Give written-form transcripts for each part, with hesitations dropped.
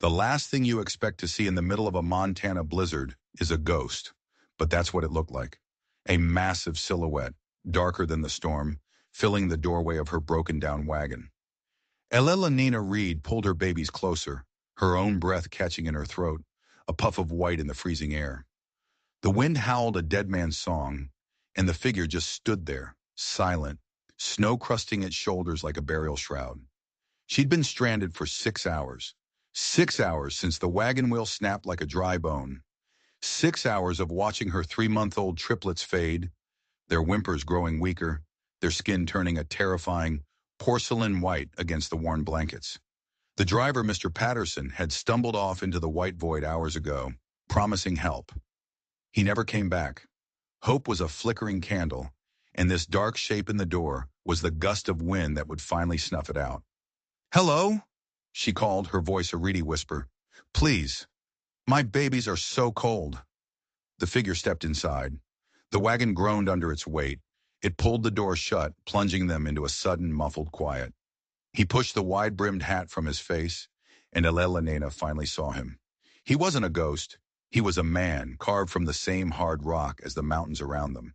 The last thing you expect to see in the middle of a Montana blizzard is a ghost, but that's what it looked like. A massive silhouette, darker than the storm, filling the doorway of her broken-down wagon. Elena Reed pulled her babies closer, her own breath catching in her throat, a puff of white in the freezing air. The wind howled a dead man's song, and the figure just stood there, silent, snow crusting its shoulders like a burial shroud. She'd been stranded for 6 hours. 6 hours since the wagon wheel snapped like a dry bone. 6 hours of watching her 3-month-old triplets fade, their whimpers growing weaker, their skin turning a terrifying porcelain white against the worn blankets. The driver, Mr. Patterson, had stumbled off into the white void hours ago, promising help. He never came back. Hope was a flickering candle, and this dark shape in the door was the gust of wind that would finally snuff it out. "Hello?" she called, her voice a reedy whisper. "Please. My babies are so cold." The figure stepped inside. The wagon groaned under its weight. It pulled the door shut, plunging them into a sudden, muffled quiet. He pushed the wide-brimmed hat from his face, and Elena finally saw him. He wasn't a ghost. He was a man, carved from the same hard rock as the mountains around them.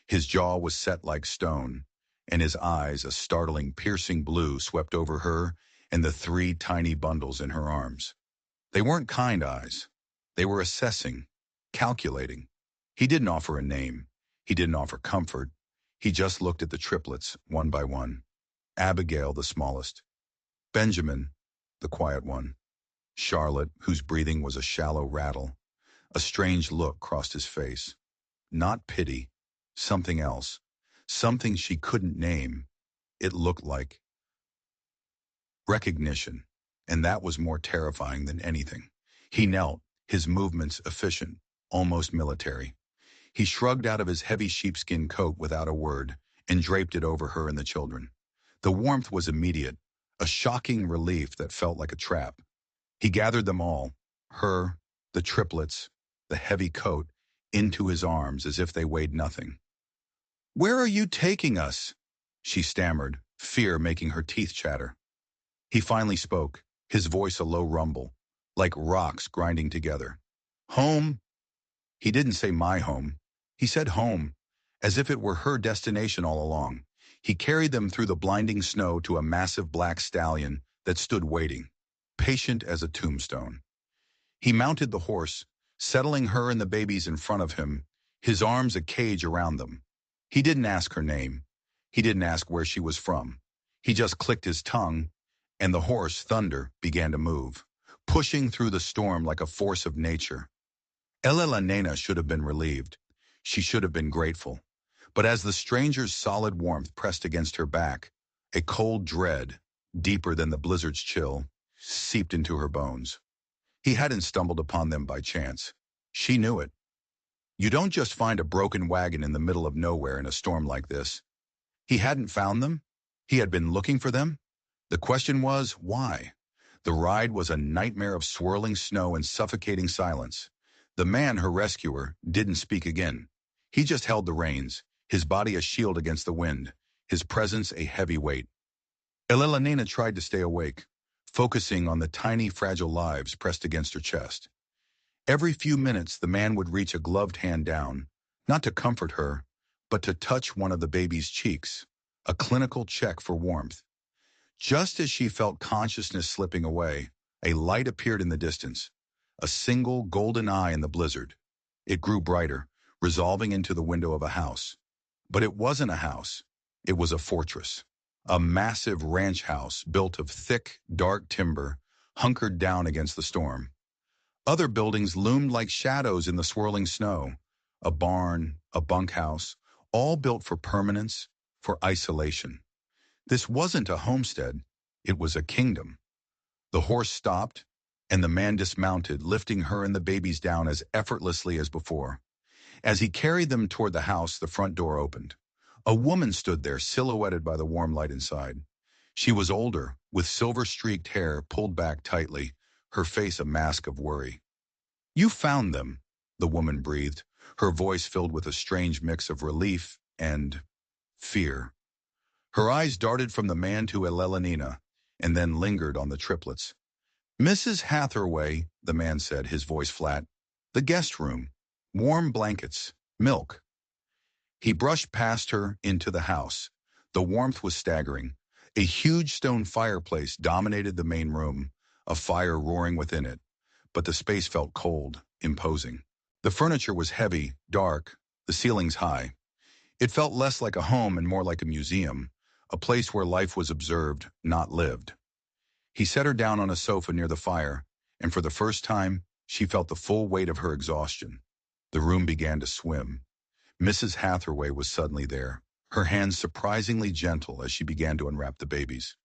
His jaw was set like stone, and his eyes, a startling, piercing blue, swept over her and the 3 tiny bundles in her arms. They weren't kind eyes. They were assessing, calculating. He didn't offer a name. He didn't offer comfort. He just looked at the triplets, one by one. Abigail, the smallest. Benjamin, the quiet one. Charlotte, whose breathing was a shallow rattle. A strange look crossed his face. Not pity. Something else. Something she couldn't name. It looked like recognition, and that was more terrifying than anything. He knelt, his movements efficient, almost military. He shrugged out of his heavy sheepskin coat without a word and draped it over her and the children. The warmth was immediate, a shocking relief that felt like a trap. He gathered them all, her, the triplets, the heavy coat, into his arms as if they weighed nothing. "Where are you taking us?" she stammered, fear making her teeth chatter. He finally spoke, his voice a low rumble, like rocks grinding together. "Home." He didn't say my home. He said home, as if it were her destination all along. He carried them through the blinding snow to a massive black stallion that stood waiting, patient as a tombstone. He mounted the horse, settling her and the babies in front of him, his arms a cage around them. He didn't ask her name. He didn't ask where she was from. He just clicked his tongue, and the horse, Thunder, began to move, pushing through the storm like a force of nature. Elena should have been relieved. She should have been grateful. But as the stranger's solid warmth pressed against her back, a cold dread, deeper than the blizzard's chill, seeped into her bones. He hadn't stumbled upon them by chance. She knew it. You don't just find a broken wagon in the middle of nowhere in a storm like this. He hadn't found them. He had been looking for them. The question was, why? The ride was a nightmare of swirling snow and suffocating silence. The man, her rescuer, didn't speak again. He just held the reins, his body a shield against the wind, his presence a heavy weight. Elena tried to stay awake, focusing on the tiny, fragile lives pressed against her chest. Every few minutes, the man would reach a gloved hand down, not to comfort her, but to touch one of the baby's cheeks, a clinical check for warmth. Just as she felt consciousness slipping away, a light appeared in the distance, a single golden eye in the blizzard. It grew brighter, resolving into the window of a house. But it wasn't a house. It was a fortress. A massive ranch house built of thick, dark timber, hunkered down against the storm. Other buildings loomed like shadows in the swirling snow. A barn, a bunkhouse, all built for permanence, for isolation. This wasn't a homestead. It was a kingdom. The horse stopped, and the man dismounted, lifting her and the babies down as effortlessly as before. As he carried them toward the house, the front door opened. A woman stood there, silhouetted by the warm light inside. She was older, with silver-streaked hair pulled back tightly, her face a mask of worry. "You found them," the woman breathed, her voice filled with a strange mix of relief and fear. Her eyes darted from the man to Elena, and then lingered on the triplets. Mrs. Hathaway, the man said, his voice flat. The guest room. Warm blankets. Milk. He brushed past her into the house. The warmth was staggering. A huge stone fireplace dominated the main room, a fire roaring within it. But the space felt cold, imposing. The furniture was heavy, dark, the ceilings high. It felt less like a home and more like a museum, a place where life was observed, not lived. He set her down on a sofa near the fire, and for the first time, she felt the full weight of her exhaustion. The room began to swim. Mrs. Hathaway was suddenly there, her hands surprisingly gentle as she began to unwrap the babies.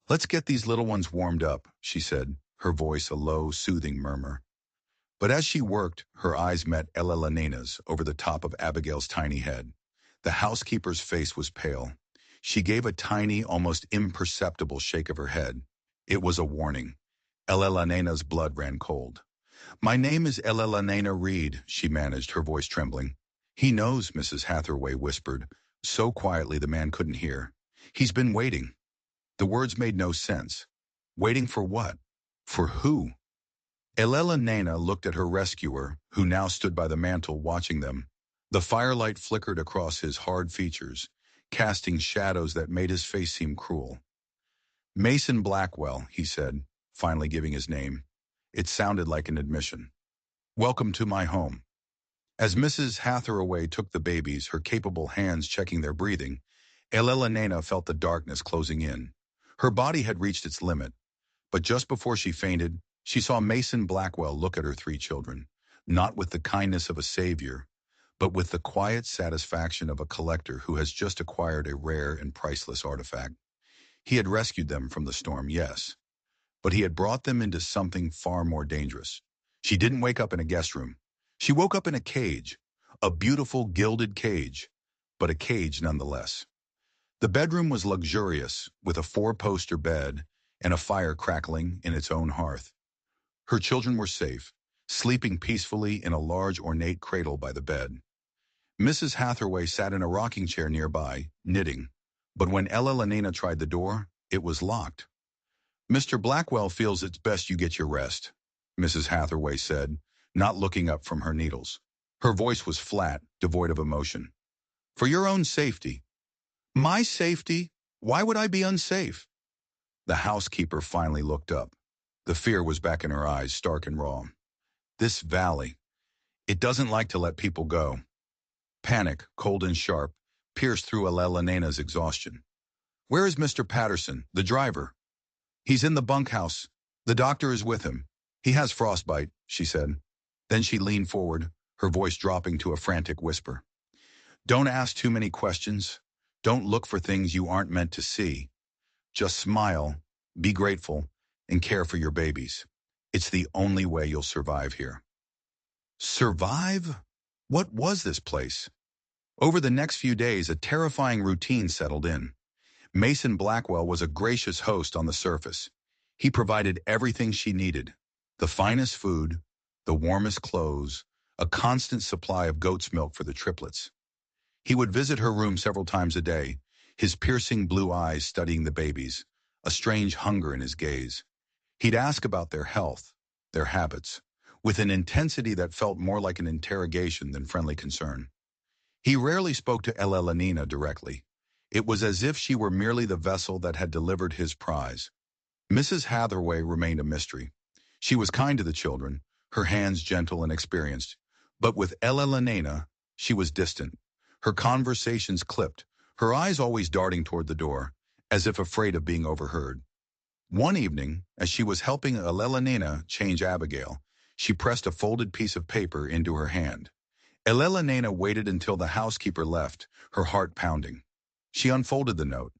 Let's get these little ones warmed up, she said, her voice a low, soothing murmur. But as she worked, her eyes met Elena's over the top of Abigail's tiny head. The housekeeper's face was pale. She gave a tiny, almost imperceptible shake of her head. It was a warning. Elena's blood ran cold. My name is Elena Reed, she managed, her voice trembling. He knows, Mrs. Hathaway whispered, so quietly the man couldn't hear. He's been waiting. The words made no sense. Waiting for what? For who? Elena looked at her rescuer, who now stood by the mantel watching them. The firelight flickered across his hard features, casting shadows that made his face seem cruel. Mason Blackwell, he said, finally giving his name. It sounded like an admission. Welcome to my home. As Mrs. Hathaway took the babies, her capable hands checking their breathing, Elena felt the darkness closing in. Her body had reached its limit, but just before she fainted, she saw Mason Blackwell look at her three children, not with the kindness of a savior, but with the quiet satisfaction of a collector who has just acquired a rare and priceless artifact. He had rescued them from the storm, yes, but he had brought them into something far more dangerous. She didn't wake up in a guest room. She woke up in a cage, a beautiful gilded cage, but a cage nonetheless. The bedroom was luxurious, with a four-poster bed and a fire crackling in its own hearth. Her children were safe, sleeping peacefully in a large ornate cradle by the bed. Mrs. Hathaway sat in a rocking chair nearby, knitting, but when Elena tried the door, it was locked. Mr. Blackwell feels it's best you get your rest, Mrs. Hathaway said, not looking up from her needles. Her voice was flat, devoid of emotion. For your own safety. My safety? Why would I be unsafe? The housekeeper finally looked up. The fear was back in her eyes, stark and raw. This valley, it doesn't like to let people go. Panic, cold and sharp, pierced through Elena's exhaustion. Where is Mr. Patterson, the driver? He's in the bunkhouse. The doctor is with him. He has frostbite, she said. Then she leaned forward, her voice dropping to a frantic whisper. Don't ask too many questions. Don't look for things you aren't meant to see. Just smile, be grateful, and care for your babies. It's the only way you'll survive here. Survive? What was this place? Over the next few days, a terrifying routine settled in. Mason Blackwell was a gracious host on the surface. He provided everything she needed. The finest food, the warmest clothes, a constant supply of goat's milk for the triplets. He would visit her room several times a day, his piercing blue eyes studying the babies, a strange hunger in his gaze. He'd ask about their health, their habits, with an intensity that felt more like an interrogation than friendly concern. He rarely spoke to Elena directly. It was as if she were merely the vessel that had delivered his prize. Mrs. Hathaway remained a mystery. She was kind to the children, her hands gentle and experienced, but with Elena, she was distant. Her conversations clipped, her eyes always darting toward the door, as if afraid of being overheard. One evening, as she was helping Elena change Abigail, she pressed a folded piece of paper into her hand. Elena waited until the housekeeper left, her heart pounding. She unfolded the note.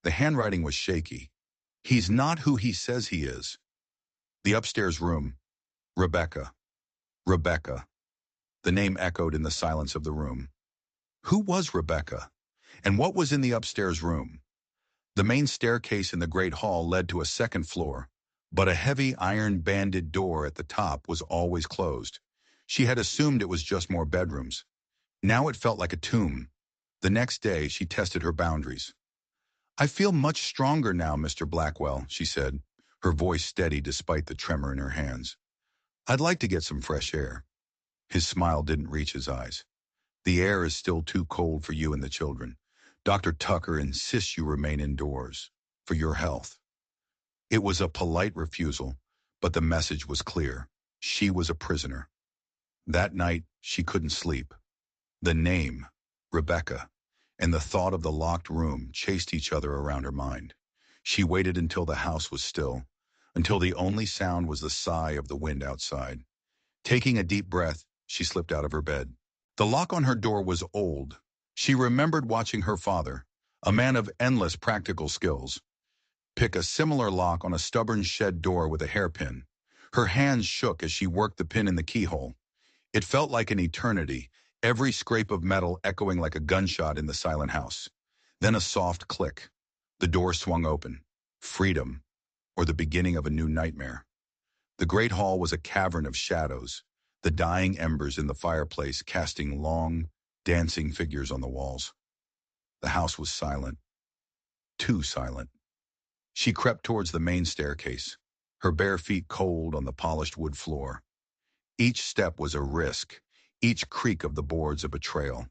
The handwriting was shaky. He's not who he says he is. The upstairs room. Rebecca. Rebecca. The name echoed in the silence of the room. Who was Rebecca? And what was in the upstairs room? The main staircase in the great hall led to a second floor, but a heavy iron-banded door at the top was always closed. She had assumed it was just more bedrooms. Now it felt like a tomb. The next day, she tested her boundaries. I feel much stronger now, Mr. Blackwell, she said, her voice steady despite the tremor in her hands. "I'd like to get some fresh air." His smile didn't reach his eyes. "The air is still too cold for you and the children. Dr. Tucker insists you remain indoors. For your health." It was a polite refusal, but the message was clear. She was a prisoner. That night, she couldn't sleep. The name, Rebecca, and the thought of the locked room chased each other around her mind. She waited until the house was still, until the only sound was the sigh of the wind outside. Taking a deep breath, she slipped out of her bed. The lock on her door was old. She remembered watching her father, a man of endless practical skills, pick a similar lock on a stubborn shed door with a hairpin. Her hands shook as she worked the pin in the keyhole. It felt like an eternity, every scrape of metal echoing like a gunshot in the silent house. Then a soft click. The door swung open. Freedom, or the beginning of a new nightmare. The great hall was a cavern of shadows, the dying embers in the fireplace casting long, dancing figures on the walls. The house was silent. Too silent. She crept towards the main staircase, her bare feet cold on the polished wood floor. Each step was a risk, each creak of the boards a betrayal.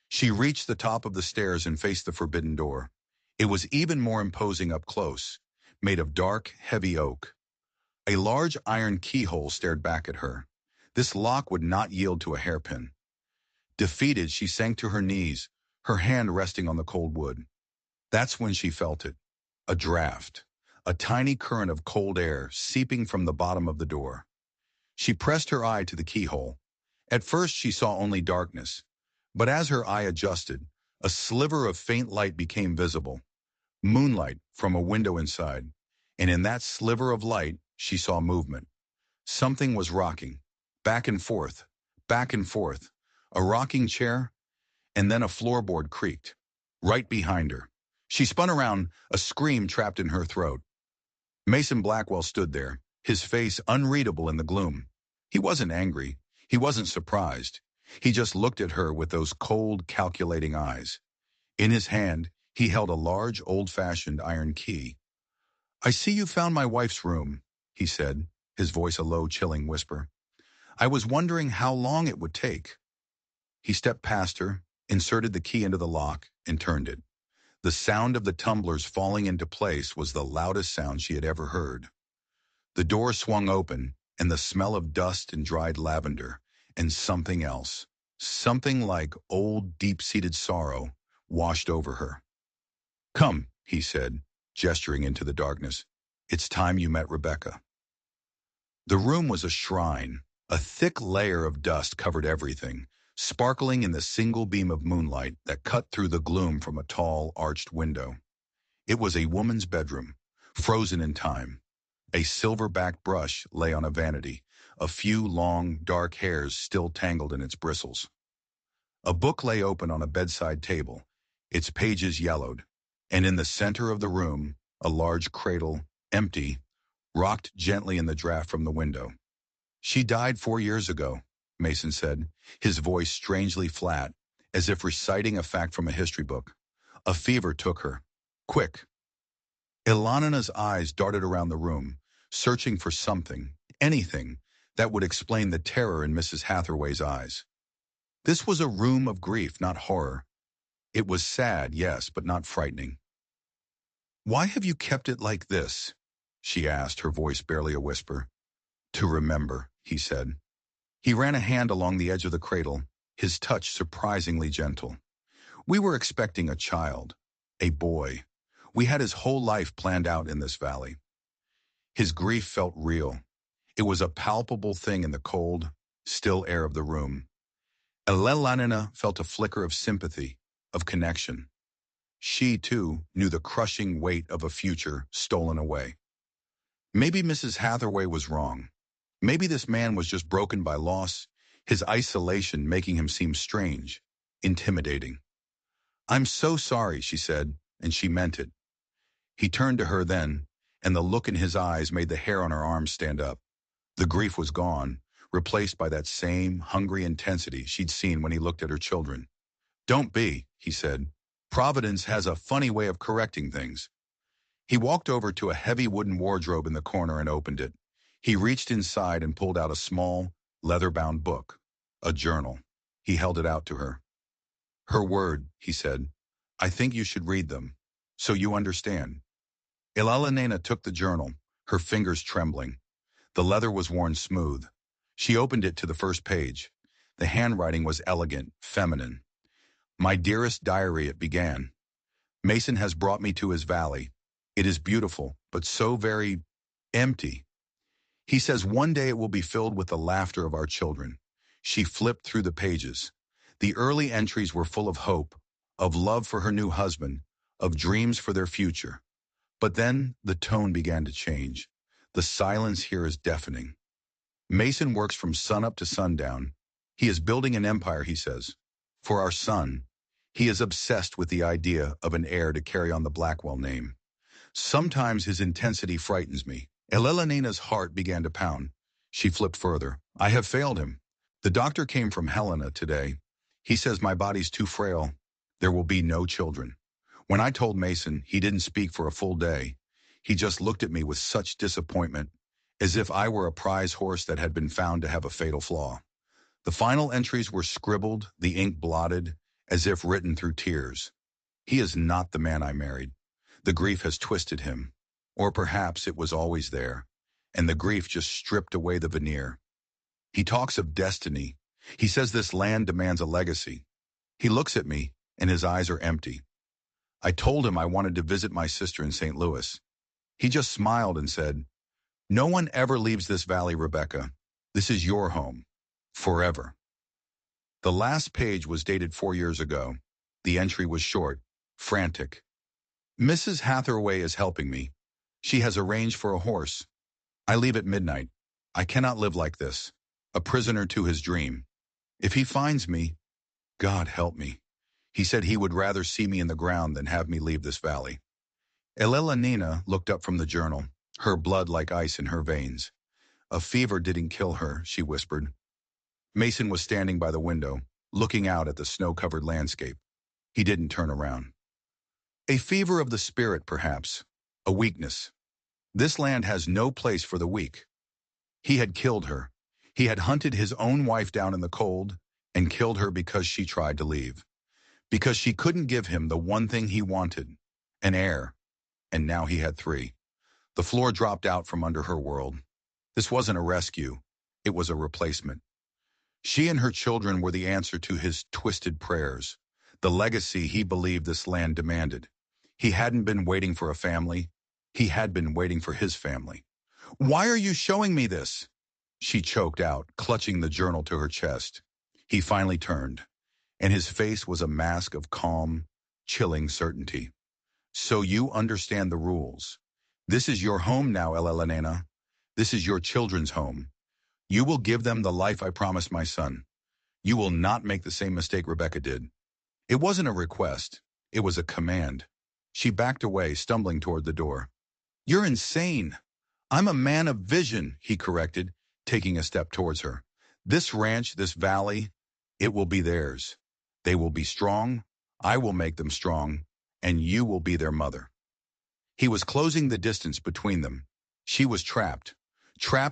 She reached the top of the stairs and faced the forbidden door. It was even more imposing up close, made of dark, heavy oak. A large iron keyhole stared back at her. This lock would not yield to a hairpin. Defeated, she sank to her knees, her hand resting on the cold wood. That's when she felt it. A draft. A tiny current of cold air seeping from the bottom of the door. She pressed her eye to the keyhole. At first she saw only darkness, but as her eye adjusted, a sliver of faint light became visible. Moonlight from a window inside, and in that sliver of light she saw movement. Something was rocking, back and forth, back and forth. A rocking chair, and then a floorboard creaked. Right behind her. She spun around, a scream trapped in her throat. Mason Blackwell stood there, his face unreadable in the gloom. He wasn't angry. He wasn't surprised. He just looked at her with those cold, calculating eyes. In his hand, he held a large, old-fashioned iron key. "I see you found my wife's room," he said, his voice a low, chilling whisper. "I was wondering how long it would take." He stepped past her, inserted the key into the lock, and turned it. The sound of the tumblers falling into place was the loudest sound she had ever heard. The door swung open, and the smell of dust and dried lavender, and something else, something like old, deep-seated sorrow, washed over her. "Come," he said, gesturing into the darkness. "It's time you met Rebecca." The room was a shrine. A thick layer of dust covered everything, sparkling in the single beam of moonlight that cut through the gloom from a tall, arched window. It was a woman's bedroom, frozen in time. A silver-backed brush lay on a vanity, a few long, dark hairs still tangled in its bristles. A book lay open on a bedside table, its pages yellowed, and in the center of the room, a large cradle, empty, rocked gently in the draft from the window. "She died 4 years ago," Mason said, his voice strangely flat, as if reciting a fact from a history book. "A fever took her. Quick." Ilanina's eyes darted around the room, searching for something, anything, that would explain the terror in Mrs. Hathaway's eyes. This was a room of grief, not horror. It was sad, yes, but not frightening. "Why have you kept it like this?" she asked, her voice barely a whisper. "To remember," he said. He ran a hand along the edge of the cradle, his touch surprisingly gentle. "We were expecting a child, a boy. We had his whole life planned out in this valley." His grief felt real. It was a palpable thing in the cold, still air of the room. Elelanina felt a flicker of sympathy, of connection. She, too, knew the crushing weight of a future stolen away. Maybe Mrs. Hathaway was wrong. Maybe this man was just broken by loss, his isolation making him seem strange, intimidating. "I'm so sorry," she said, and she meant it. He turned to her then, and the look in his eyes made the hair on her arms stand up. The grief was gone, replaced by that same hungry intensity she'd seen when he looked at her children. "Don't be," he said. "Providence has a funny way of correcting things." He walked over to a heavy wooden wardrobe in the corner and opened it. He reached inside and pulled out a small, leather-bound book, a journal. He held it out to her. Her word, he said. I think you should read them, so you understand. Elena took the journal, her fingers trembling. The leather was worn smooth. She opened it to the first page. The handwriting was elegant, feminine. My dearest diary, it began. Mason has brought me to his valley. It is beautiful, but so very empty. He says one day it will be filled with the laughter of our children. She flipped through the pages. The early entries were full of hope, of love for her new husband, of dreams for their future. But then the tone began to change. The silence here is deafening. Mason works from sunup to sundown. He is building an empire, he says. For our son, he is obsessed with the idea of an heir to carry on the Blackwell name. Sometimes his intensity frightens me. Elena's heart began to pound. She flipped further. I have failed him. The doctor came from Helena today. He says my body's too frail. There will be no children. When I told Mason, he didn't speak for a full day. He just looked at me with such disappointment, as if I were a prize horse that had been found to have a fatal flaw. The final entries were scribbled, the ink blotted, as if written through tears. He is not the man I married. The grief has twisted him. Or perhaps it was always there, and the grief just stripped away the veneer. He talks of destiny. He says this land demands a legacy. He looks at me, and his eyes are empty. I told him I wanted to visit my sister in St. Louis. He just smiled and said, no one ever leaves this valley, Rebecca. This is your home. Forever. The last page was dated 4 years ago. The entry was short, frantic. Mrs. Hathaway is helping me. She has arranged for a horse. I leave at midnight. I cannot live like this, a prisoner to his dream. If he finds me, God help me. He said he would rather see me in the ground than have me leave this valley. Elena looked up from the journal, her blood like ice in her veins. A fever didn't kill her, she whispered. Mason was standing by the window, looking out at the snow-covered landscape. He didn't turn around. A fever of the spirit, perhaps. A weakness. This land has no place for the weak. He had killed her. He had hunted his own wife down in the cold and killed her because she tried to leave. Because she couldn't give him the one thing he wanted, an heir. And now he had 3. The floor dropped out from under her world. This wasn't a rescue. It was a replacement. She and her children were the answer to his twisted prayers, the legacy he believed this land demanded. He hadn't been waiting for a family. He had been waiting for his family. Why are you showing me this? She choked out, clutching the journal to her chest. He finally turned, and his face was a mask of calm, chilling certainty. So you understand the rules. This is your home now, Elena. This is your children's home. You will give them the life I promised my son. You will not make the same mistake Rebecca did. It wasn't a request. It was a command. She backed away, stumbling toward the door. You're insane. I'm a man of vision, he corrected, taking a step towards her. This ranch, this valley, it will be theirs. They will be strong. I will make them strong. And you will be their mother. He was closing the distance between them. She was trapped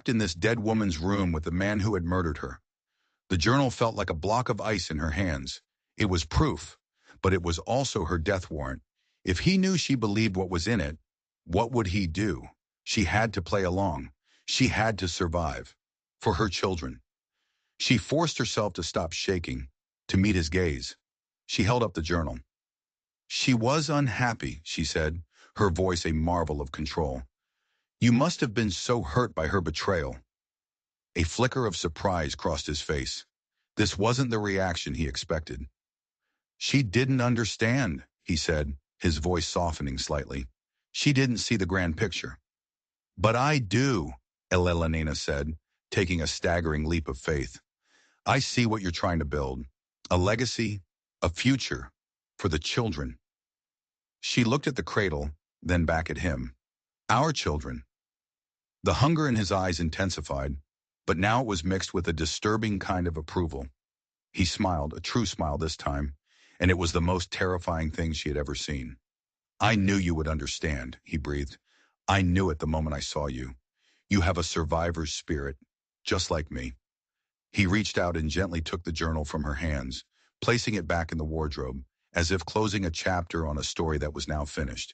in this dead woman's room with the man who had murdered her. The journal felt like a block of ice in her hands. It was proof, but it was also her death warrant. If he knew she believed what was in it, what would he do? She had to play along. She had to survive. For her children. She forced herself to stop shaking, to meet his gaze. She held up the journal. She was unhappy, she said, her voice a marvel of control. You must have been so hurt by her betrayal. A flicker of surprise crossed his face. This wasn't the reaction he expected. She didn't understand, he said, his voice softening slightly. She didn't see the grand picture. But I do, Elena said, taking a staggering leap of faith. I see what you're trying to build. A legacy, a future, for the children. She looked at the cradle, then back at him. Our children. The hunger in his eyes intensified, but now it was mixed with a disturbing kind of approval. He smiled, a true smile this time, and it was the most terrifying thing she had ever seen. I knew you would understand, he breathed. I knew it the moment I saw you. You have a survivor's spirit, just like me. He reached out and gently took the journal from her hands, placing it back in the wardrobe, as if closing a chapter on a story that was now finished.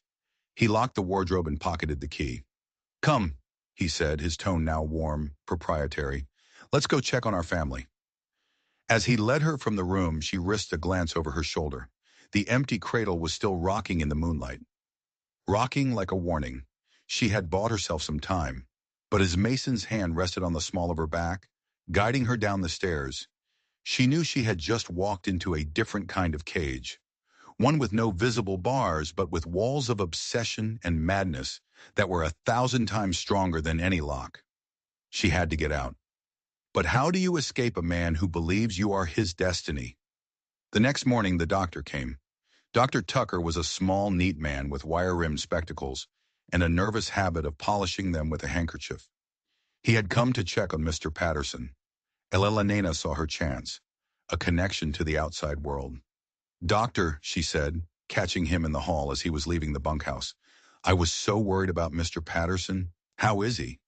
He locked the wardrobe and pocketed the key. Come, he said, his tone now warm, proprietary. Let's go check on our family. As he led her from the room, she risked a glance over her shoulder. The empty cradle was still rocking in the moonlight. Rocking like a warning. She had bought herself some time. But as Mason's hand rested on the small of her back, guiding her down the stairs, she knew she had just walked into a different kind of cage. One with no visible bars, but with walls of obsession and madness that were 1,000 times stronger than any lock. She had to get out. But how do you escape a man who believes you are his destiny? The next morning, the doctor came. Dr. Tucker was a small, neat man with wire-rimmed spectacles and a nervous habit of polishing them with a handkerchief. He had come to check on Mr. Patterson. Elena saw her chance, a connection to the outside world. Doctor, she said, catching him in the hall as he was leaving the bunkhouse. I was so worried about Mr. Patterson. How is he?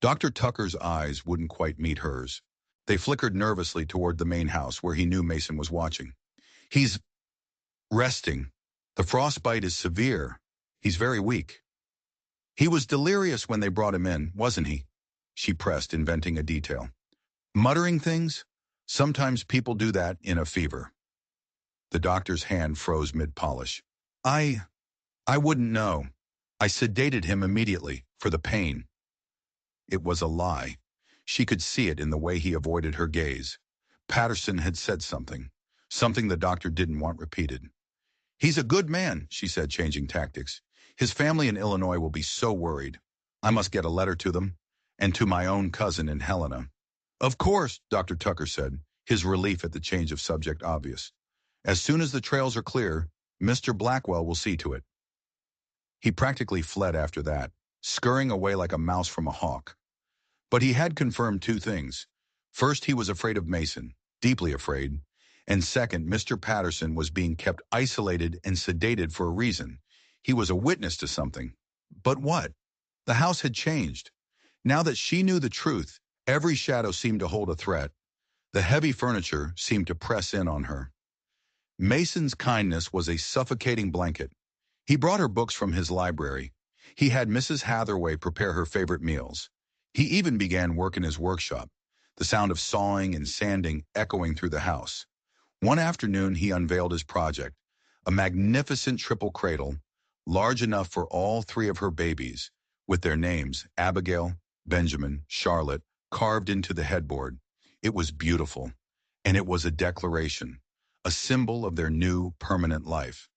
Dr. Tucker's eyes wouldn't quite meet hers. They flickered nervously toward the main house where he knew Mason was watching. He's resting. The frostbite is severe. He's very weak. He was delirious when they brought him in, wasn't he? She pressed, inventing a detail. Muttering things? Sometimes people do that in a fever. The doctor's hand froze mid-polish. I wouldn't know. I sedated him immediately, for the pain. It was a lie. She could see it in the way he avoided her gaze. Patterson had said something the doctor didn't want repeated. He's a good man, she said, changing tactics. His family in Illinois will be so worried. I must get a letter to them, and to my own cousin in Helena. Of course, Dr. Tucker said, his relief at the change of subject obvious. As soon as the trails are clear, Mr. Blackwell will see to it. He practically fled after that, scurrying away like a mouse from a hawk. But he had confirmed two things. First, he was afraid of Mason, deeply afraid. And second, Mr. Patterson was being kept isolated and sedated for a reason. He was a witness to something. But what? The house had changed. Now that she knew the truth, every shadow seemed to hold a threat. The heavy furniture seemed to press in on her. Mason's kindness was a suffocating blanket. He brought her books from his library. He had Mrs. Hathaway prepare her favorite meals. He even began work in his workshop, the sound of sawing and sanding echoing through the house. One afternoon, he unveiled his project, a magnificent triple cradle, large enough for all three of her babies, with their names, Abigail, Benjamin, Charlotte, carved into the headboard. It was beautiful, and it was a declaration, a symbol of their new, permanent life.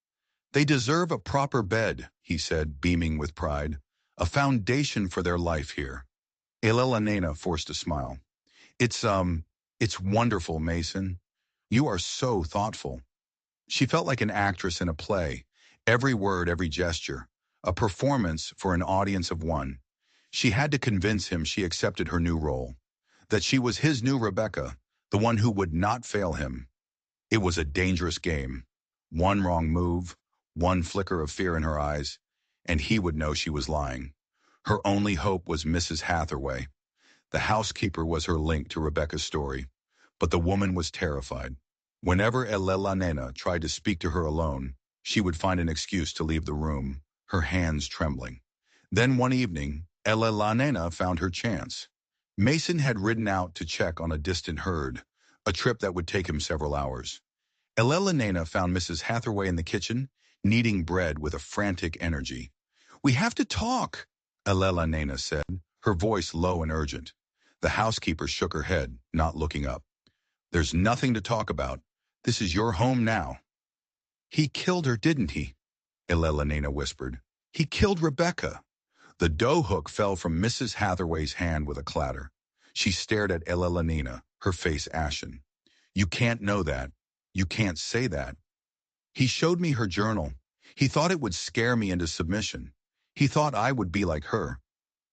They deserve a proper bed, he said, beaming with pride, a foundation for their life here. Elena forced a smile. It's wonderful, Mason. You are so thoughtful. She felt like an actress in a play, every word, every gesture, a performance for an audience of one. She had to convince him she accepted her new role, that she was his new Rebecca, the one who would not fail him. It was a dangerous game. One wrong move, one flicker of fear in her eyes, and he would know she was lying. Her only hope was Mrs. Hathaway. The housekeeper was her link to Rebecca's story, but the woman was terrified. Whenever Elena tried to speak to her alone, she would find an excuse to leave the room, her hands trembling. Then one evening, Elena found her chance. Mason had ridden out to check on a distant herd, a trip that would take him several hours. Elena found Mrs. Hathaway in the kitchen, kneading bread with a frantic energy. We have to talk, Elena said, her voice low and urgent. The housekeeper shook her head, not looking up. There's nothing to talk about. This is your home now. He killed her, didn't he? Elena whispered. He killed Rebecca. The dough hook fell from Mrs. Hathaway's hand with a clatter. She stared at Elena, her face ashen. You can't know that. You can't say that. He showed me her journal. He thought it would scare me into submission. He thought I would be like her.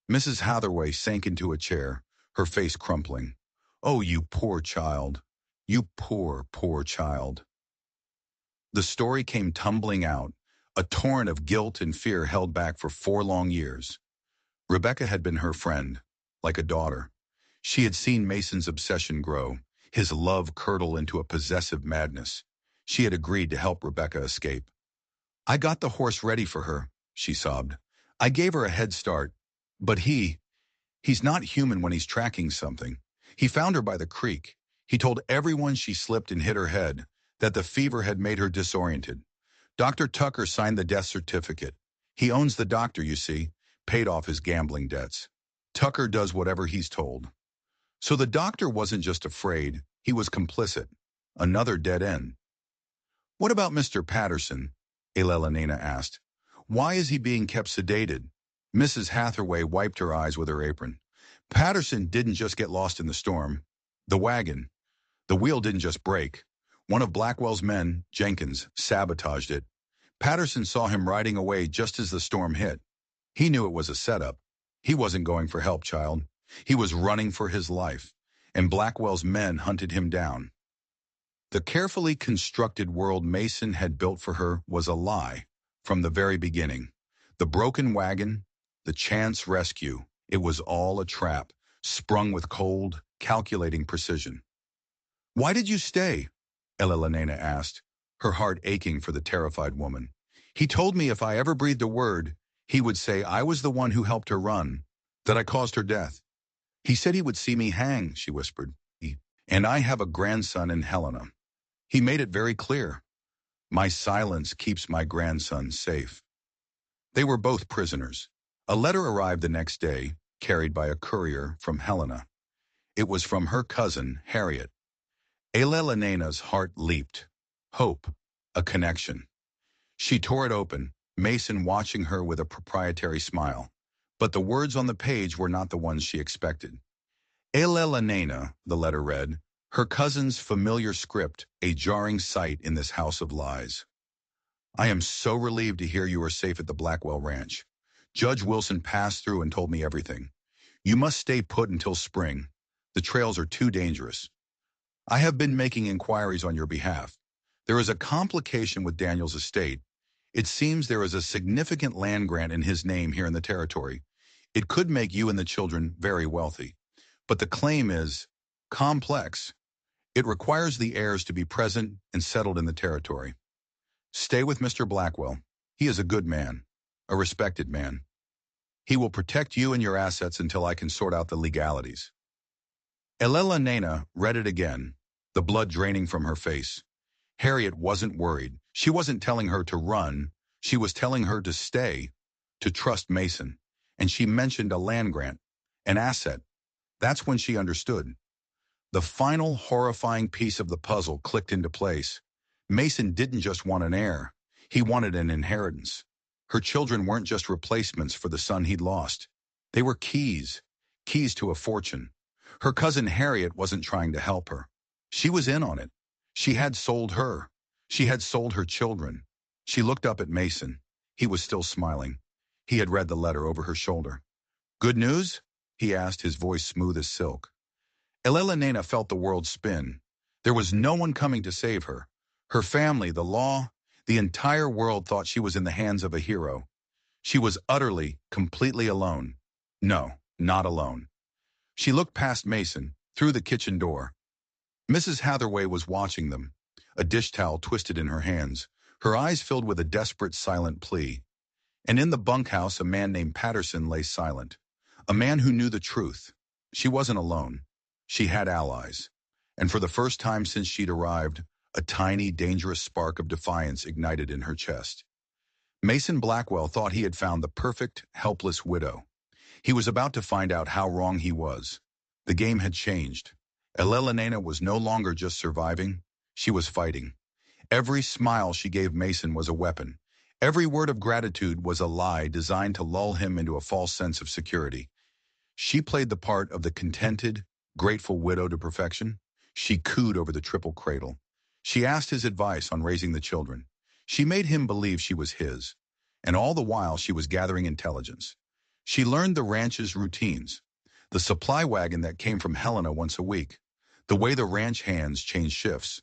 Mrs. Hathaway sank into a chair, her face crumpling. Oh, you poor child. You poor, poor child. The story came tumbling out, a torrent of guilt and fear held back for 4 long years. Rebecca had been her friend, like a daughter. She had seen Mason's obsession grow, his love curdle into a possessive madness. She had agreed to help Rebecca escape. "I got the horse ready for her," she sobbed. "I gave her a head start. But he's not human when he's tracking something. He found her by the creek. He told everyone she slipped and hit her head, that the fever had made her disoriented. Dr. Tucker signed the death certificate. He owns the doctor, you see, paid off his gambling debts. Tucker does whatever he's told. So the doctor wasn't just afraid, he was complicit. Another dead end. "What about Mr. Patterson?" Elena asked. "Why is he being kept sedated?" Mrs. Hathaway wiped her eyes with her apron. "Patterson didn't just get lost in the storm. The wagon, the wheel didn't just break. One of Blackwell's men, Jenkins, sabotaged it. Patterson saw him riding away just as the storm hit. He knew it was a setup. He wasn't going for help, child. He was running for his life, and Blackwell's men hunted him down." The carefully constructed world Mason had built for her was a lie from the very beginning. The broken wagon, the chance rescue, it was all a trap, sprung with cold, calculating precision. "Why did you stay?" Elena asked, her heart aching for the terrified woman. "He told me if I ever breathed a word, he would say I was the one who helped her run, that I caused her death. He said he would see me hang," she whispered. "And I have a grandson in Helena. He made it very clear. My silence keeps my grandson safe." They were both prisoners. A letter arrived the next day, carried by a courier from Helena. It was from her cousin, Harriet. Elena's heart leaped. Hope, a connection. She tore it open, Mason watching her with a proprietary smile. But the words on the page were not the ones she expected. "Elena," the letter read, her cousin's familiar script, a jarring sight in this house of lies. "I am so relieved to hear you are safe at the Blackwell Ranch. Judge Wilson passed through and told me everything. You must stay put until spring. The trails are too dangerous. I have been making inquiries on your behalf. There is a complication with Daniel's estate. It seems there is a significant land grant in his name here in the territory. It could make you and the children very wealthy. But the claim is complex. It requires the heirs to be present and settled in the territory. Stay with Mr. Blackwell. He is a good man, a respected man. He will protect you and your assets until I can sort out the legalities." Elena read it again, the blood draining from her face. Harriet wasn't worried. She wasn't telling her to run. She was telling her to stay, to trust Mason. And she mentioned a land grant, an asset. That's when she understood. The final horrifying piece of the puzzle clicked into place. Mason didn't just want an heir. He wanted an inheritance. Her children weren't just replacements for the son he'd lost. They were keys to a fortune. Her cousin Harriet wasn't trying to help her. She was in on it. She had sold her. She had sold her children. She looked up at Mason. He was still smiling. He had read the letter over her shoulder. "Good news?" he asked, his voice smooth as silk. Elena felt the world spin. There was no one coming to save her. Her family, the law, the entire world thought she was in the hands of a hero. She was utterly, completely alone. No, not alone. She looked past Mason, through the kitchen door. Mrs. Hathaway was watching them, a dish towel twisted in her hands, her eyes filled with a desperate, silent plea. And in the bunkhouse, a man named Patterson lay silent, a man who knew the truth. She wasn't alone. She had allies. And for the first time since she'd arrived, a tiny, dangerous spark of defiance ignited in her chest. Mason Blackwell thought he had found the perfect, helpless widow. He was about to find out how wrong he was. The game had changed. Elena was no longer just surviving. She was fighting. Every smile she gave Mason was a weapon. Every word of gratitude was a lie designed to lull him into a false sense of security. She played the part of the contented, grateful widow to perfection. She cooed over the triple cradle. She asked his advice on raising the children. She made him believe she was his. And all the while she was gathering intelligence. She learned the ranch's routines. The supply wagon that came from Helena once a week. The way the ranch hands changed shifts.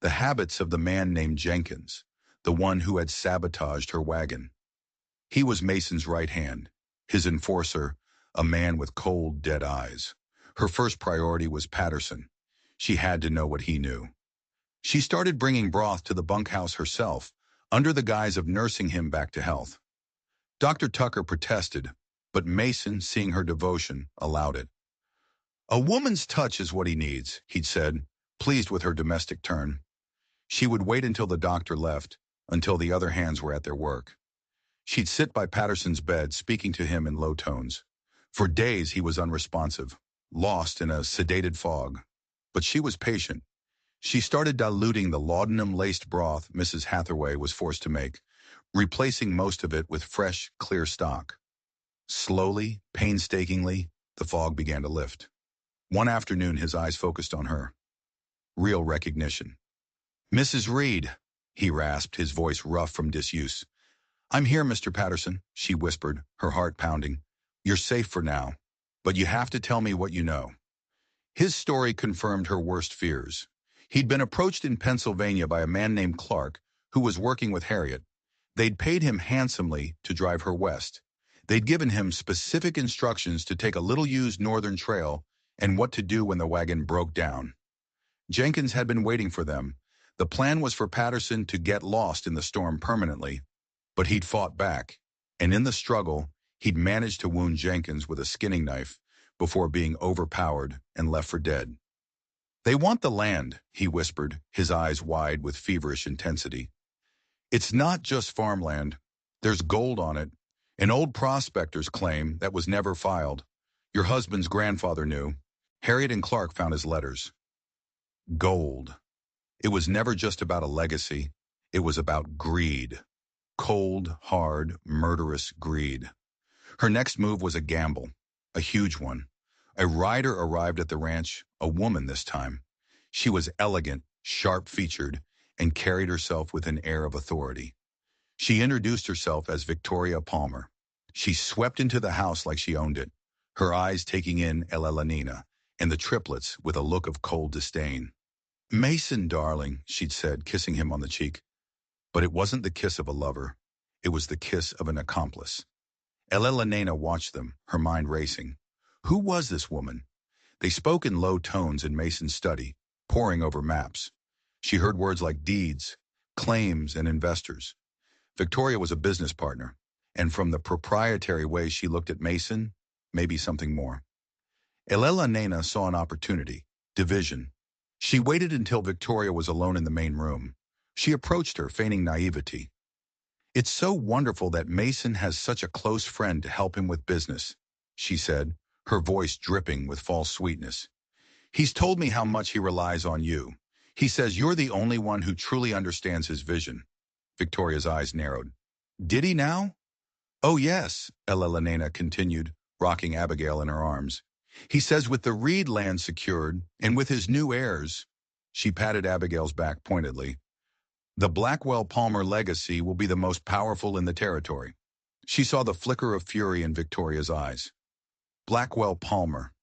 The habits of the man named Jenkins. the one who had sabotaged her wagon. He was Mason's right hand, his enforcer, a man with cold, dead eyes. Her first priority was Patterson. She had to know what he knew. She started bringing broth to the bunkhouse herself, under the guise of nursing him back to health. Dr. Tucker protested, but Mason, seeing her devotion, allowed it. A woman's touch is what he needs, he'd said, pleased with her domestic turn. She would wait until the doctor left, until the other hands were at their work. She'd sit by Patterson's bed, speaking to him in low tones. For days he was unresponsive, lost in a sedated fog. But she was patient. She started diluting the laudanum-laced broth Mrs. Hathaway was forced to make, replacing most of it with fresh, clear stock. Slowly, painstakingly, the fog began to lift. One afternoon, his eyes focused on her. Real recognition. "Mrs. Reed," he rasped, his voice rough from disuse. "I'm here, Mr. Patterson," she whispered, her heart pounding. "You're safe for now, but you have to tell me what you know." His story confirmed her worst fears. He'd been approached in Pennsylvania by a man named Clark, who was working with Harriet. They'd paid him handsomely to drive her west. They'd given him specific instructions to take a little-used northern trail and what to do when the wagon broke down. Jenkins had been waiting for them. The plan was for Patterson to get lost in the storm permanently, but he'd fought back, and in the struggle, he'd managed to wound Jenkins with a skinning knife before being overpowered and left for dead. "They want the land," he whispered, his eyes wide with feverish intensity. "It's not just farmland. There's gold on it. An old prospector's claim that was never filed. Your husband's grandfather knew. Harriet and Clark found his letters." Gold. It was never just about a legacy. It was about greed. Cold, hard, murderous greed. Her next move was a gamble, a huge one. A rider arrived at the ranch, a woman this time. She was elegant, sharp-featured, and carried herself with an air of authority. She introduced herself as Victoria Palmer. She swept into the house like she owned it, her eyes taking in Ella Nina and the triplets with a look of cold disdain. "Mason, darling," she'd said, kissing him on the cheek. But it wasn't the kiss of a lover. It was the kiss of an accomplice. Ella Nina watched them, her mind racing. Who was this woman? They spoke in low tones in Mason's study, poring over maps. She heard words like deeds, claims, and investors. Victoria was a business partner, and from the proprietary way she looked at Mason, maybe something more. Ella Nina saw an opportunity, division. She waited until Victoria was alone in the main room. She approached her, feigning naivety. "It's so wonderful that Mason has such a close friend to help him with business," she said, her voice dripping with false sweetness. "He's told me how much he relies on you. He says you're the only one who truly understands his vision." Victoria's eyes narrowed. "Did he now?" "Oh, yes," Ella Nina continued, rocking Abigail in her arms. "He says with the Reed land secured, and with his new heirs," she patted Abigail's back pointedly, "the Blackwell-Palmer legacy will be the most powerful in the territory." She saw the flicker of fury in Victoria's eyes. Blackwell-Palmer.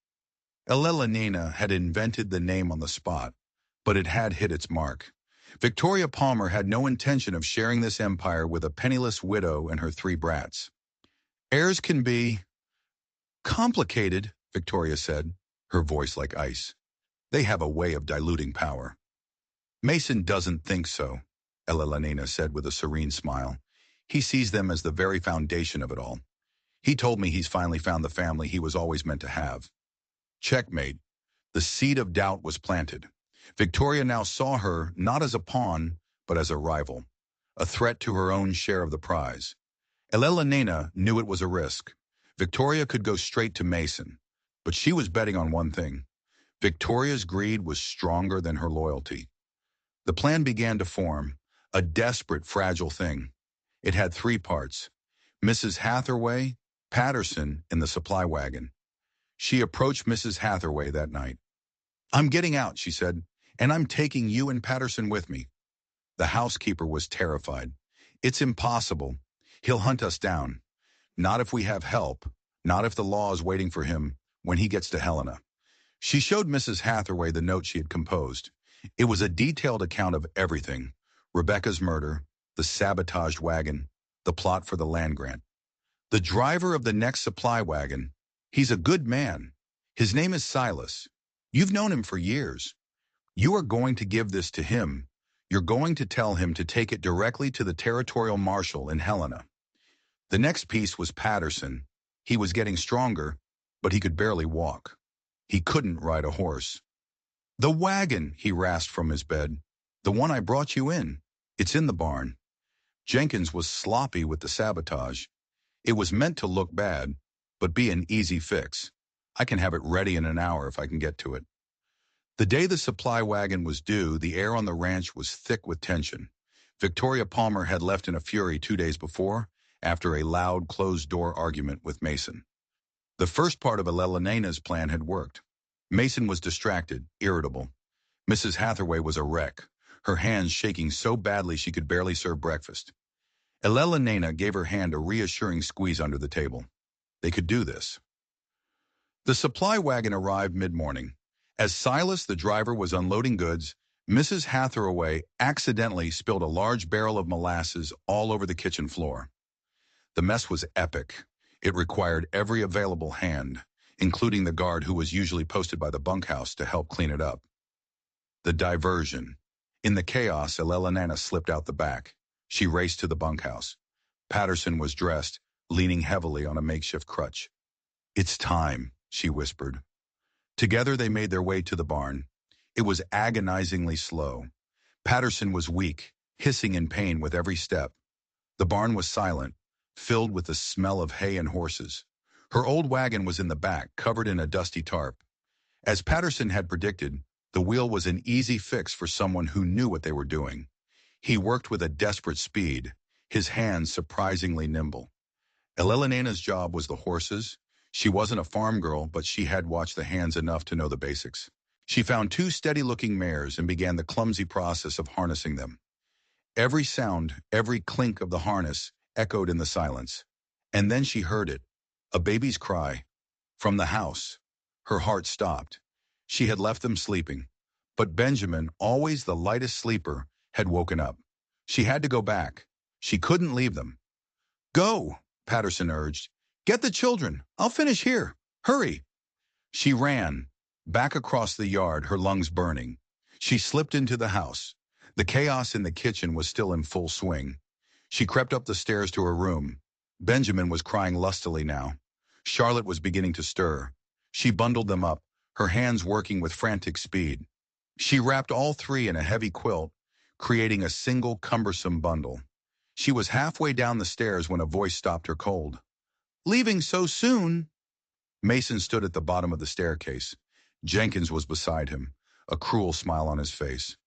Ella Nina had invented the name on the spot, but it had hit its mark. Victoria Palmer had no intention of sharing this empire with a penniless widow and her 3 brats. "Heirs can be complicated," Victoria said, her voice like ice. "They have a way of diluting power." "Mason doesn't think so," Ella Nina said with a serene smile. "He sees them as the very foundation of it all. He told me he's finally found the family he was always meant to have." Checkmate. The seed of doubt was planted. Victoria now saw her not as a pawn, but as a rival, a threat to her own share of the prize. Ella Nina knew it was a risk. Victoria could go straight to Mason, but she was betting on one thing. Victoria's greed was stronger than her loyalty. The plan began to form, a desperate, fragile thing. It had 3 parts: Mrs. Hathaway, Patterson, and the supply wagon. She approached Mrs. Hathaway that night. "I'm getting out," she said, "and I'm taking you and Patterson with me." The housekeeper was terrified. "It's impossible. He'll hunt us down. Not if we have help, not if the law is waiting for him when he gets to Helena." She showed Mrs. Hathaway the note she had composed. It was a detailed account of everything: Rebecca's murder, the sabotaged wagon, the plot for the land grant. The driver of the next supply wagon, he's a good man. His name is Silas. You've known him for years. You are going to give this to him. You're going to tell him to take it directly to the territorial marshal in Helena. The next piece was Patterson. He was getting stronger, but he could barely walk. He couldn't ride a horse. The wagon, he rasped from his bed. The one I brought you in. It's in the barn. Jenkins was sloppy with the sabotage. It was meant to look bad, but be an easy fix. I can have it ready in an hour if I can get to it. The day the supply wagon was due, the air on the ranch was thick with tension. Victoria Palmer had left in a fury 2 days before, after a loud, closed-door argument with Mason. The first part of Elena's plan had worked. Mason was distracted, irritable. Mrs. Hathaway was a wreck, her hands shaking so badly she could barely serve breakfast. Elena gave her hand a reassuring squeeze under the table. They could do this. The supply wagon arrived mid-morning. As Silas, the driver, was unloading goods, Mrs. Hathaway accidentally spilled a large barrel of molasses all over the kitchen floor. The mess was epic. It required every available hand, including the guard who was usually posted by the bunkhouse to help clean it up. The diversion. In the chaos, Elena slipped out the back. She raced to the bunkhouse. Patterson was dressed, leaning heavily on a makeshift crutch. "It's time," she whispered. Together they made their way to the barn. It was agonizingly slow. Patterson was weak, hissing in pain with every step. The barn was silent, filled with the smell of hay and horses. Her old wagon was in the back, covered in a dusty tarp. As Patterson had predicted, the wheel was an easy fix for someone who knew what they were doing. He worked with a desperate speed, his hands surprisingly nimble. Elena's job was the horses. She wasn't a farm girl, but she had watched the hands enough to know the basics. She found 2 steady-looking mares and began the clumsy process of harnessing them. Every sound, every clink of the harness echoed in the silence. And then she heard it, a baby's cry. From the house. Her heart stopped. She had left them sleeping. But Benjamin, always the lightest sleeper, had woken up. She had to go back. She couldn't leave them. "Go," Patterson urged. "Get the children. I'll finish here. Hurry." She ran, back across the yard, her lungs burning. She slipped into the house. The chaos in the kitchen was still in full swing. She crept up the stairs to her room. Benjamin was crying lustily now. Charlotte was beginning to stir. She bundled them up, her hands working with frantic speed. She wrapped all 3 in a heavy quilt, creating a single cumbersome bundle. She was halfway down the stairs when a voice stopped her cold. "Leaving so soon?" Mason stood at the bottom of the staircase. Jenkins was beside him, a cruel smile on his face.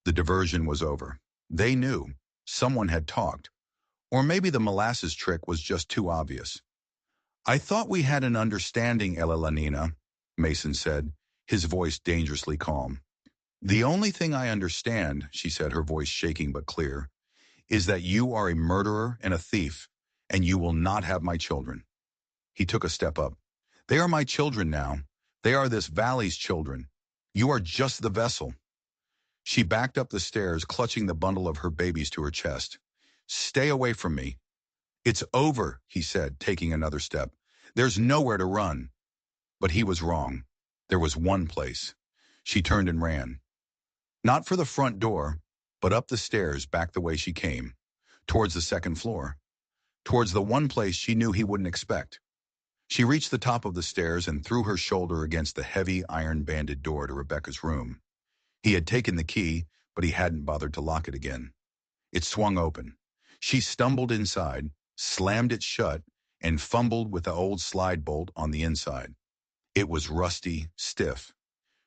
The diversion was over. They knew. Someone had talked. Or maybe the molasses trick was just too obvious. "I thought we had an understanding, Elena," Mason said, his voice dangerously calm. "The only thing I understand," she said, her voice shaking but clear, "is that you are a murderer and a thief, and you will not have my children." He took a step up. "They are my children now. They are this valley's children. You are just the vessel." She backed up the stairs, clutching the bundle of her babies to her chest. "Stay away from me." "It's over," he said, taking another step. "There's nowhere to run." But he was wrong. There was one place. She turned and ran. Not for the front door, but up the stairs back the way she came, towards the second floor, towards the one place she knew he wouldn't expect. She reached the top of the stairs and threw her shoulder against the heavy iron-banded door to Rebecca's room. He had taken the key, but he hadn't bothered to lock it again. It swung open. She stumbled inside, slammed it shut, and fumbled with the old slide bolt on the inside. It was rusty, stiff.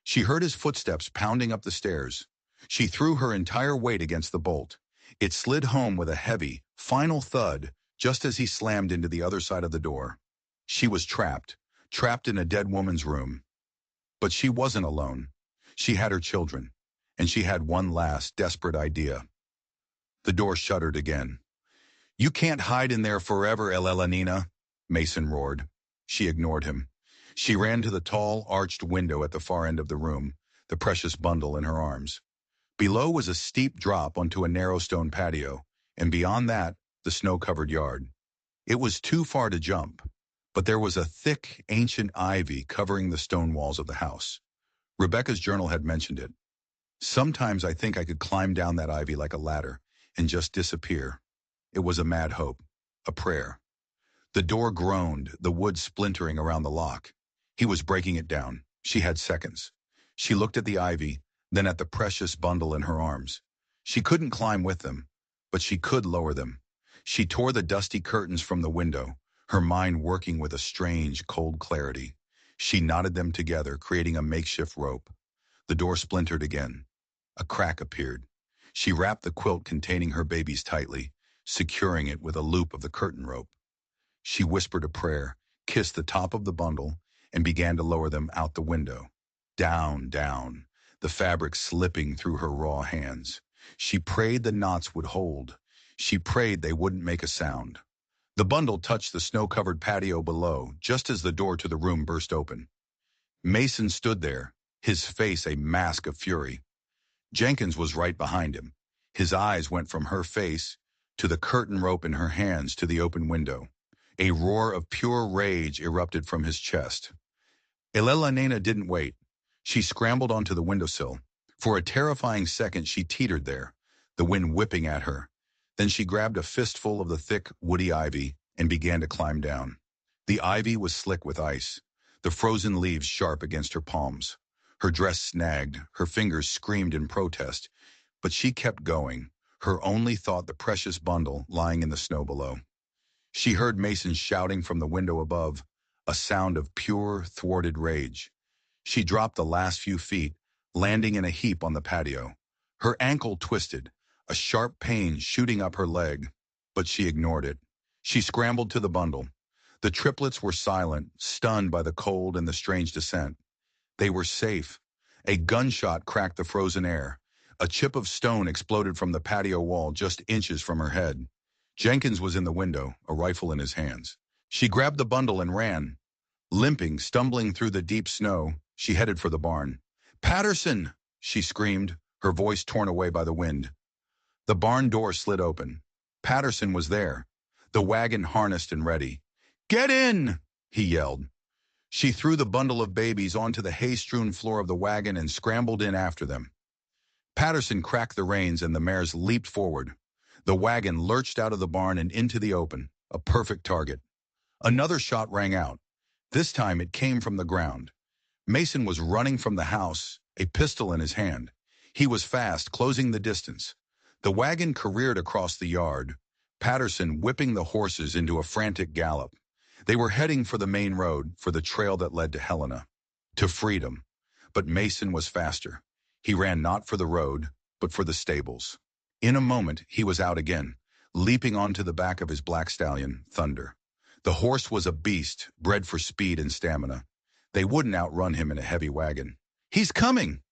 She heard his footsteps pounding up the stairs. She threw her entire weight against the bolt. It slid home with a heavy, final thud just as he slammed into the other side of the door. She was trapped in a dead woman's room. But she wasn't alone. She had her children, and she had one last, desperate idea. The door shuttered again. "You can't hide in there forever, Elena," Mason roared. She ignored him. She ran to the tall, arched window at the far end of the room, the precious bundle in her arms. Below was a steep drop onto a narrow stone patio. and beyond that, the snow-covered yard. It was too far to jump, but there was a thick, ancient ivy covering the stone walls of the house. Rebecca's journal had mentioned it. Sometimes I think I could climb down that ivy like a ladder and just disappear. It was a mad hope, a prayer. The door groaned, the wood splintering around the lock. He was breaking it down. She had seconds. She looked at the ivy, then at the precious bundle in her arms. She couldn't climb with them, but she could lower them. She tore the dusty curtains from the window, her mind working with a strange, cold clarity. She knotted them together, creating a makeshift rope. The door splintered again. A crack appeared. She wrapped the quilt containing her babies tightly, securing it with a loop of the curtain rope. She whispered a prayer, kissed the top of the bundle, and began to lower them out the window. Down, down, the fabric slipping through her raw hands. She prayed the knots would hold. She prayed they wouldn't make a sound. The bundle touched the snow-covered patio below, just as the door to the room burst open. Mason stood there, his face a mask of fury. Jenkins was right behind him. His eyes went from her face to the curtain rope in her hands to the open window. A roar of pure rage erupted from his chest. Elena didn't wait. She scrambled onto the windowsill. For a terrifying second, she teetered there, the wind whipping at her. Then she grabbed a fistful of the thick, woody ivy and began to climb down. The ivy was slick with ice, the frozen leaves sharp against her palms. Her dress snagged, her fingers screamed in protest, but she kept going, her only thought the precious bundle lying in the snow below. She heard Mason shouting from the window above, a sound of pure, thwarted rage. She dropped the last few feet, landing in a heap on the patio. Her ankle twisted, a sharp pain shooting up her leg, but she ignored it. She scrambled to the bundle. The triplets were silent, stunned by the cold and the strange descent. They were safe. A gunshot cracked the frozen air. A chip of stone exploded from the patio wall just inches from her head. Jenkins was in the window, a rifle in his hands. She grabbed the bundle and ran. Limping, stumbling through the deep snow, she headed for the barn. "Patterson!" she screamed, her voice torn away by the wind. The barn door slid open. Patterson was there, the wagon harnessed and ready. "Get in!" he yelled. She threw the bundle of babies onto the hay-strewn floor of the wagon and scrambled in after them. Patterson cracked the reins and the mares leaped forward. The wagon lurched out of the barn and into the open, a perfect target. Another shot rang out. This time it came from the ground. Mason was running from the house, a pistol in his hand. He was fast, closing the distance. The wagon careered across the yard, Patterson whipping the horses into a frantic gallop. They were heading for the main road, for the trail that led to Helena, to freedom. But Mason was faster. He ran not for the road, but for the stables. In a moment, he was out again, leaping onto the back of his black stallion, Thunder. The horse was a beast, bred for speed and stamina. They wouldn't outrun him in a heavy wagon. "He's coming!"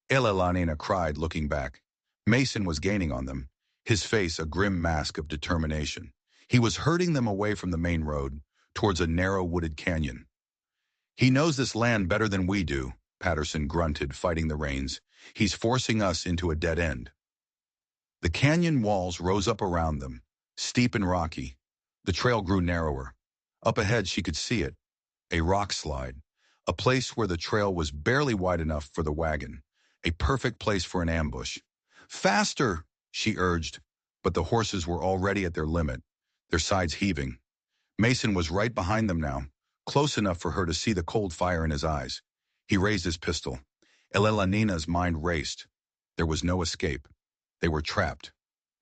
Elena cried, looking back. Mason was gaining on them, his face a grim mask of determination. He was herding them away from the main road, towards a narrow wooded canyon. "He knows this land better than we do," Patterson grunted, fighting the reins. "He's forcing us into a dead end." The canyon walls rose up around them, steep and rocky. The trail grew narrower. Up ahead she could see it, a rock slide, a place where the trail was barely wide enough for the wagon, a perfect place for an ambush. "Faster!" she urged, but the horses were already at their limit, their sides heaving. Mason was right behind them now, close enough for her to see the cold fire in his eyes. He raised his pistol. Elena's mind raced. There was no escape. They were trapped.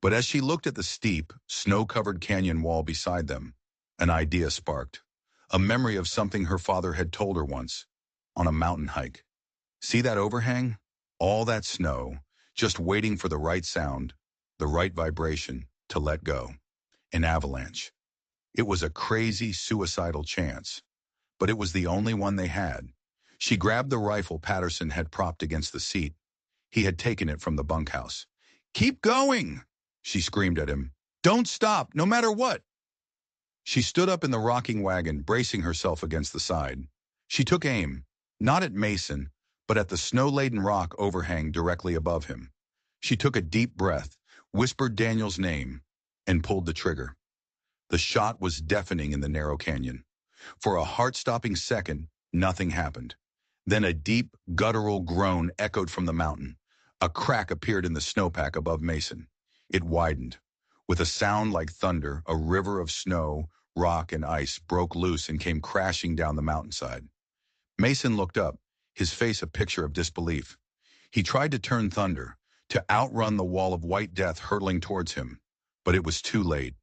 But as she looked at the steep, snow-covered canyon wall beside them, an idea sparked. A memory of something her father had told her once, on a mountain hike. "See that overhang? All that snow, just waiting for the right sound, the right vibration to let go. An avalanche." It was a crazy, suicidal chance, but it was the only one they had. She grabbed the rifle Patterson had propped against the seat. He had taken it from the bunkhouse. "Keep going!" she screamed at him. "Don't stop, no matter what!" She stood up in the rocking wagon, bracing herself against the side. She took aim, not at Mason, but at the snow-laden rock overhang directly above him. She took a deep breath, whispered Daniel's name, and pulled the trigger. The shot was deafening in the narrow canyon. For a heart-stopping second, nothing happened. Then a deep, guttural groan echoed from the mountain. A crack appeared in the snowpack above Mason. It widened. With a sound like thunder, a river of snow, rock, and ice broke loose and came crashing down the mountainside. Mason looked up, his face a picture of disbelief. He tried to turn thunder, to outrun the wall of white death hurtling towards him. But it was too late.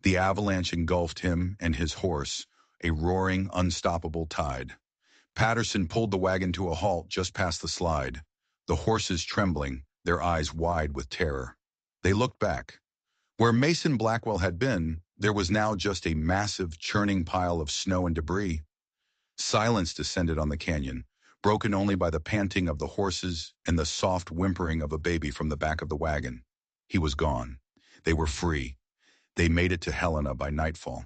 The avalanche engulfed him and his horse, a roaring, unstoppable tide. Patterson pulled the wagon to a halt just past the slide, the horses trembling, their eyes wide with terror. They looked back. Where Mason Blackwell had been, there was now just a massive, churning pile of snow and debris. Silence descended on the canyon, broken only by the panting of the horses and the soft whimpering of a baby from the back of the wagon. He was gone. They were free. They made it to Helena by nightfall.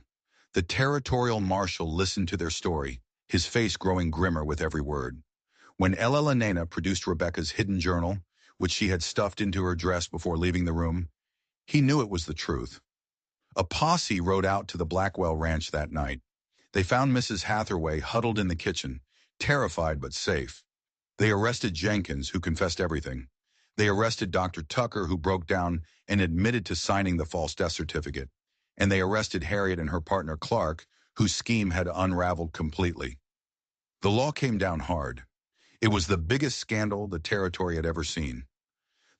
The territorial marshal listened to their story, his face growing grimmer with every word. When Ella Lenena produced Rebecca's hidden journal, which she had stuffed into her dress before leaving the room, he knew it was the truth. A posse rode out to the Blackwell Ranch that night. They found Mrs. Hathaway huddled in the kitchen, terrified but safe. They arrested Jenkins, who confessed everything. They arrested Dr. Tucker, who broke down and admitted to signing the false death certificate. And they arrested Harriet and her partner Clark, whose scheme had unraveled completely. The law came down hard. It was the biggest scandal the territory had ever seen.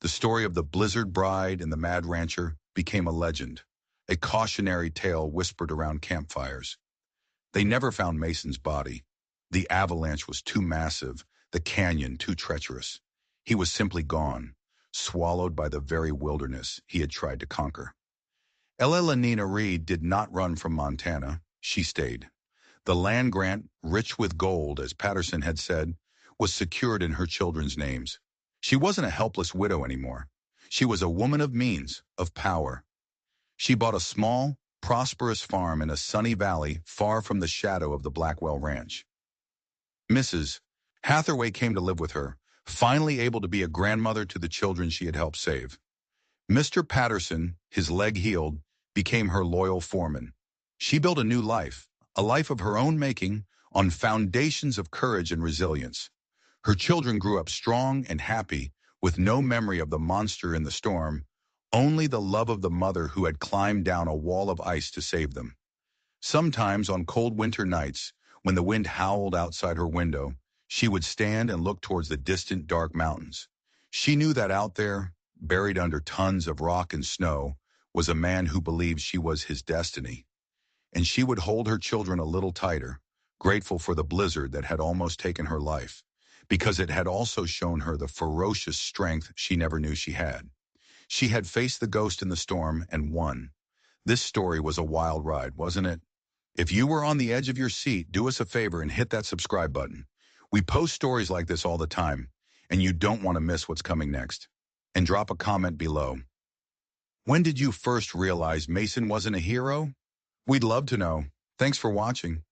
The story of the Blizzard Bride and the Mad Rancher became a legend, a cautionary tale whispered around campfires. They never found Mason's body. The avalanche was too massive, the canyon too treacherous. He was simply gone, swallowed by the very wilderness he had tried to conquer. Ella Lenina Reed did not run from Montana. She stayed. The land grant, rich with gold, as Patterson had said, was secured in her children's names. She wasn't a helpless widow anymore. She was a woman of means, of power. She bought a small, prosperous farm in a sunny valley far from the shadow of the Blackwell Ranch. Mrs. Hathaway came to live with her, finally able to be a grandmother to the children she had helped save. Mr. Patterson, his leg healed, became her loyal foreman. She built a new life, a life of her own making, on foundations of courage and resilience. Her children grew up strong and happy, with no memory of the monster in the storm, only the love of the mother who had climbed down a wall of ice to save them. Sometimes on cold winter nights, when the wind howled outside her window, she would stand and look towards the distant dark mountains. She knew that out there, buried under tons of rock and snow, was a man who believed she was his destiny. And she would hold her children a little tighter, grateful for the blizzard that had almost taken her life, because it had also shown her the ferocious strength she never knew she had. She had faced the ghost in the storm and won. This story was a wild ride, wasn't it? If you were on the edge of your seat, do us a favor and hit that subscribe button. We post stories like this all the time, and you don't want to miss what's coming next. And drop a comment below. When did you first realize Mason wasn't a hero? We'd love to know. Thanks for watching.